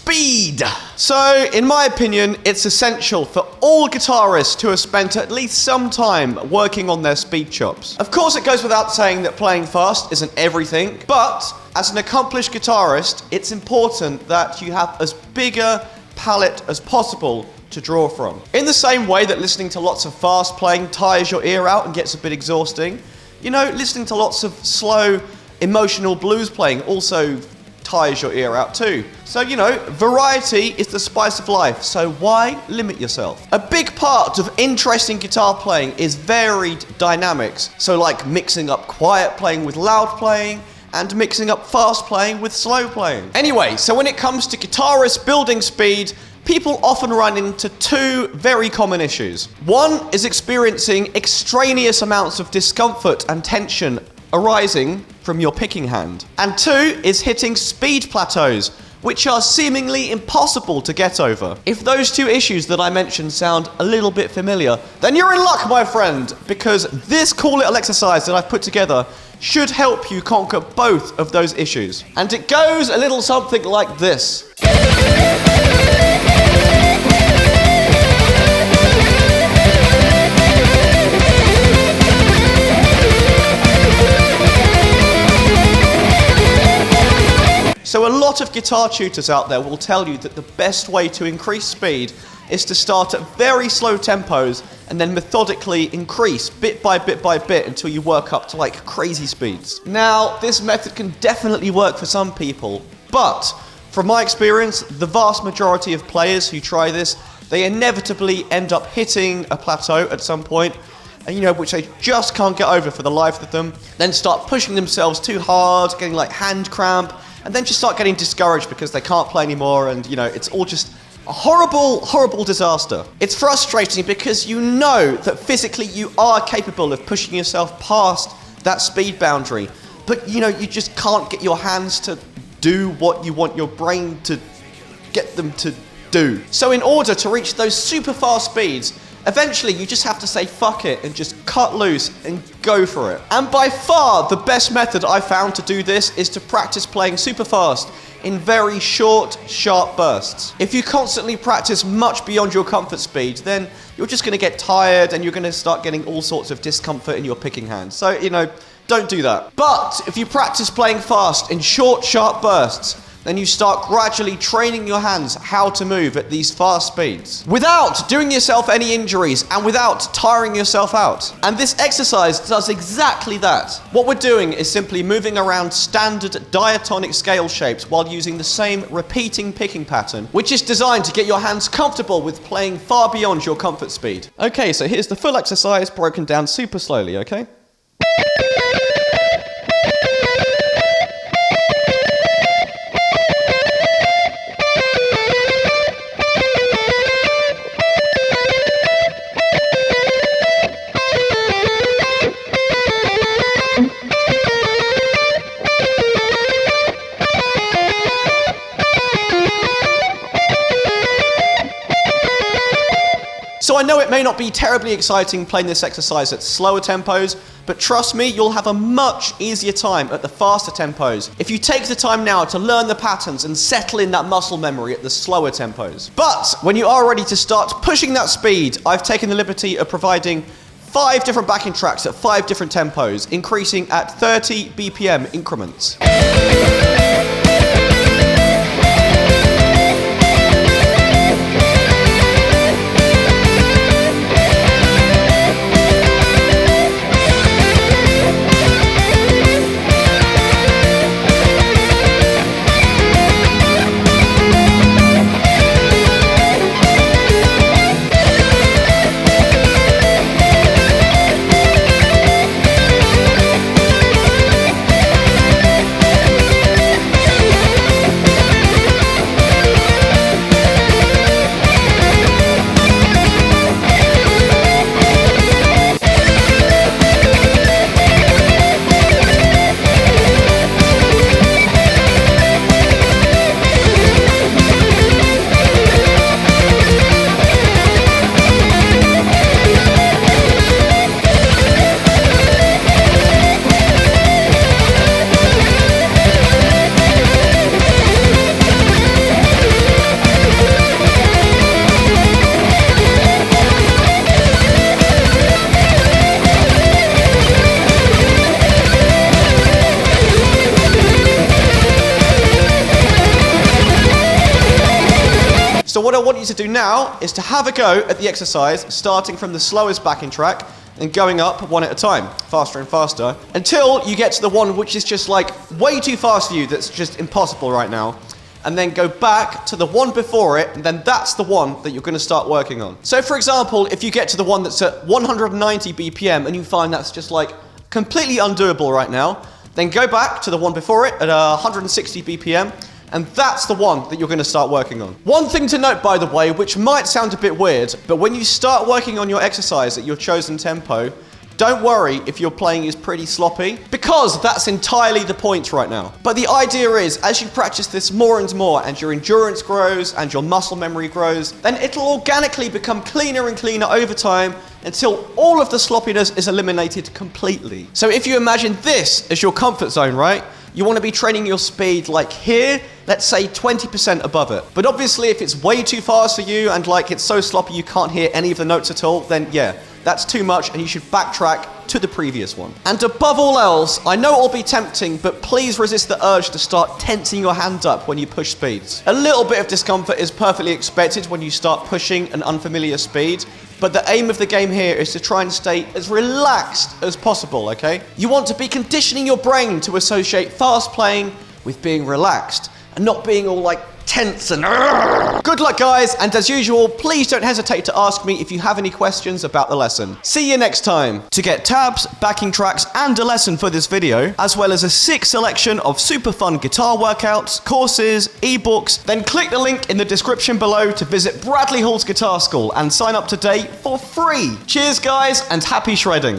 speed. So, in my opinion, it's essential for all guitarists to have spent at least some time working on their speed chops. Of course, it goes without saying that playing fast isn't everything, but as an accomplished guitarist, it's important that you have as big a palette as possible to draw from. In the same way that listening to lots of fast playing tires your ear out and gets a bit exhausting, you know, listening to lots of slow, emotional blues playing also tires your ear out too. So, you know, variety is the spice of life, so why limit yourself? A big part of interesting guitar playing is varied dynamics. So like mixing up quiet playing with loud playing, and mixing up fast playing with slow playing. Anyway, so when it comes to guitarists building speed, people often run into two very common issues. One is experiencing extraneous amounts of discomfort and tension arising from your picking hand. And two is hitting speed plateaus, which are seemingly impossible to get over. If those two issues that I mentioned sound a little bit familiar, then you're in luck, my friend, because this cool little exercise that I've put together should help you conquer both of those issues. And it goes a little something like this. So a lot of guitar tutors out there will tell you that the best way to increase speed is to start at very slow tempos and then methodically increase bit by bit until you work up to like crazy speeds. Now, this method can definitely work for some people, but from my experience, the vast majority of players who try this, they inevitably end up hitting a plateau at some point, and you know, which they just can't get over for the life of them, then start pushing themselves too hard, getting like hand cramp, and then just start getting discouraged because they can't play anymore, and you know, it's all just a horrible, horrible disaster. It's frustrating because you know that physically you are capable of pushing yourself past that speed boundary, but you know, you just can't get your hands to do what you want your brain to get them to do. So in order to reach those super fast speeds, eventually you just have to say fuck it and just cut loose and go for it. And by far the best method I found to do this is to practice playing super fast in very short, sharp bursts. If you constantly practice much beyond your comfort speed, then you're just going to get tired and you're going to start getting all sorts of discomfort in your picking hand. So, you know, don't do that. But if you practice playing fast in short, sharp bursts, then you start gradually training your hands how to move at these fast speeds without doing yourself any injuries and without tiring yourself out. And this exercise does exactly that. What we're doing is simply moving around standard diatonic scale shapes while using the same repeating picking pattern, which is designed to get your hands comfortable with playing far beyond your comfort speed. Okay, so here's the full exercise broken down super slowly, okay? So I know it may not be terribly exciting playing this exercise at slower tempos, but trust me, you'll have a much easier time at the faster tempos if you take the time now to learn the patterns and settle in that muscle memory at the slower tempos. But when you are ready to start pushing that speed, I've taken the liberty of providing 5 different backing tracks at 5 different tempos, increasing at 30 BPM increments. So what I want you to do now is to have a go at the exercise, starting from the slowest backing track and going up one at a time, faster and faster, until you get to the one which is just like way too fast for you, that's just impossible right now. And then go back to the one before it, and then that's the one that you're going to start working on. So for example, if you get to the one that's at 190 BPM and you find that's just like completely undoable right now, then go back to the one before it at 160 BPM, and that's the one that you're going to start working on. One thing to note, by the way, which might sound a bit weird, but when you start working on your exercise at your chosen tempo, don't worry if your playing is pretty sloppy, because that's entirely the point right now. But the idea is, as you practice this more and more, and your endurance grows, and your muscle memory grows, then it'll organically become cleaner and cleaner over time, until all of the sloppiness is eliminated completely. So if you imagine this as your comfort zone, right? You want to be training your speed like here, let's say 20% above it. But obviously if it's way too fast for you and like it's so sloppy you can't hear any of the notes at all, then yeah, that's too much and you should backtrack to the previous one. And above all else, I know it'll be tempting, but please resist the urge to start tensing your hand up when you push speeds. A little bit of discomfort is perfectly expected when you start pushing an unfamiliar speed, but the aim of the game here is to try and stay as relaxed as possible, okay? You want to be conditioning your brain to associate fast playing with being relaxed and not being all like tense and Good luck, guys, and as usual, please don't hesitate to ask me if you have any questions about the lesson. See you next time. To get tabs, backing tracks, and a lesson for this video, as well as a sick selection of super fun guitar workouts, courses, ebooks, then click the link in the description below to visit Bradley Hall's Guitar School and sign up today for free. Cheers, guys, and happy shredding.